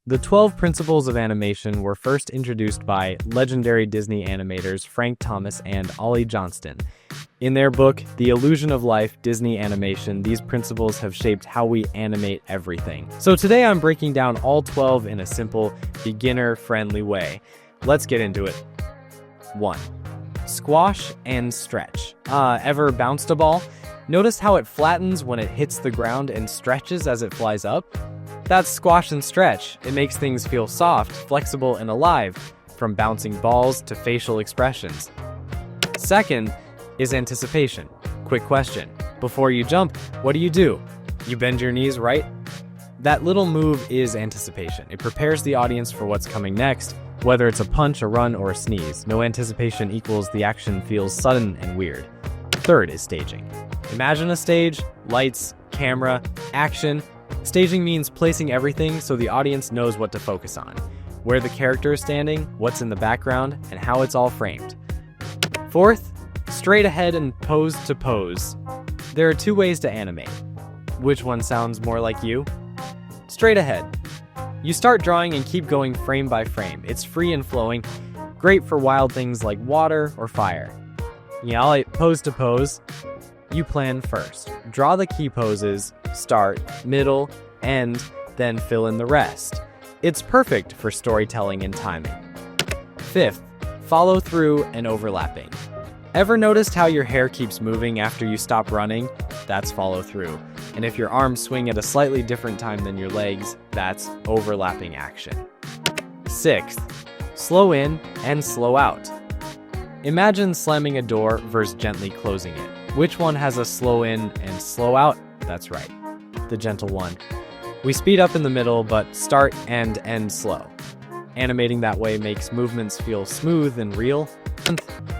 The 12 principles of animation were first introduced by legendary Disney animators Frank Thomas and Ollie Johnston. In their book, The Illusion of Life, Disney Animation, these principles have shaped how we animate everything. So today I'm breaking down all 12 in a simple, beginner-friendly way. Let's get into it. 1. Squash and stretch. Ever bounced a ball? Notice how it flattens when it hits the ground and stretches as it flies up? That's squash and stretch. It makes things feel soft, flexible, and alive, from bouncing balls to facial expressions. Second is anticipation. Quick question. Before you jump, what do? You bend your knees, right? That little move is anticipation. It prepares the audience for what's coming next, whether it's a punch, a run, or a sneeze. No anticipation equals the action feels sudden and weird. Third is staging. Imagine a stage, lights, camera, action. Staging means placing everything so the audience knows what to focus on, where the character is standing, what's in the background, and how it's all framed. Fourth, straight ahead and pose to pose. There are 2 ways to animate. Which one sounds more like you? Straight ahead. You start drawing and keep going frame by frame. It's free and flowing, great for wild things like water or fire. Pose to pose. You plan first. Draw the key poses, start, middle, end, then fill in the rest. It's perfect for storytelling and timing. Fifth, follow through and overlapping. Ever noticed how your hair keeps moving after you stop running? That's follow through. And if your arms swing at a slightly different time than your legs, that's overlapping action. Sixth, slow in and slow out. Imagine slamming a door versus gently closing it. Which one has a slow in and slow out? That's right, the gentle one. We speed up in the middle, but start and end slow. Animating that way makes movements feel smooth and real.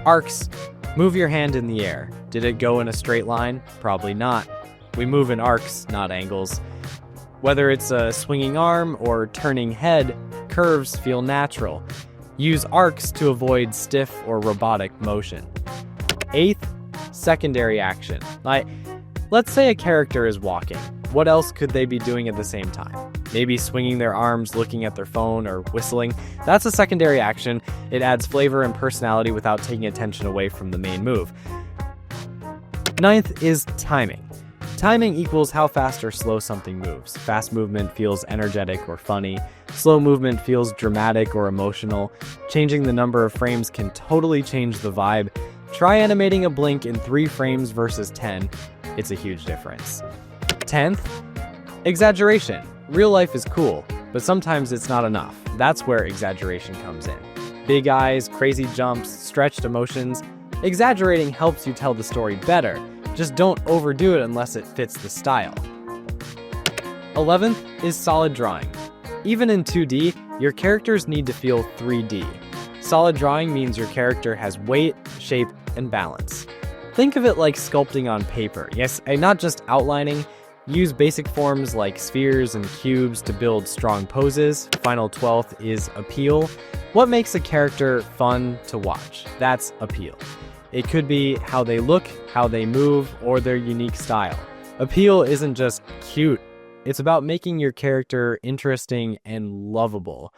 Arcs. Move your hand in the air. Did it go in a straight line? Probably not. We move in arcs, not angles. Whether it's a swinging arm or turning head, curves feel natural. Use arcs to avoid stiff or robotic motion. Eighth, secondary action. Let's say a character is walking. What else could they be doing at the same time? Maybe swinging their arms, looking at their phone, or whistling. That's a secondary action. It adds flavor and personality without taking attention away from the main move. Ninth is timing. Timing equals how fast or slow something moves. Fast movement feels energetic or funny. Slow movement feels dramatic or emotional. Changing the number of frames can totally change the vibe. Try animating a blink in 3 frames versus 10. It's a huge difference. 10th, exaggeration. Real life is cool, but sometimes it's not enough. That's where exaggeration comes in. Big eyes, crazy jumps, stretched emotions. Exaggerating helps you tell the story better. Just don't overdo it unless it fits the style. 11th is solid drawing. Even in 2D, your characters need to feel 3D. Solid drawing means your character has weight, shape, and balance. Think of it like sculpting on paper. Yes, and not just outlining. Use basic forms like spheres and cubes to build strong poses. Final 12th is appeal. What makes a character fun to watch? That's appeal. It could be how they look, how they move, or their unique style. Appeal isn't just cute. It's about making your character interesting and lovable.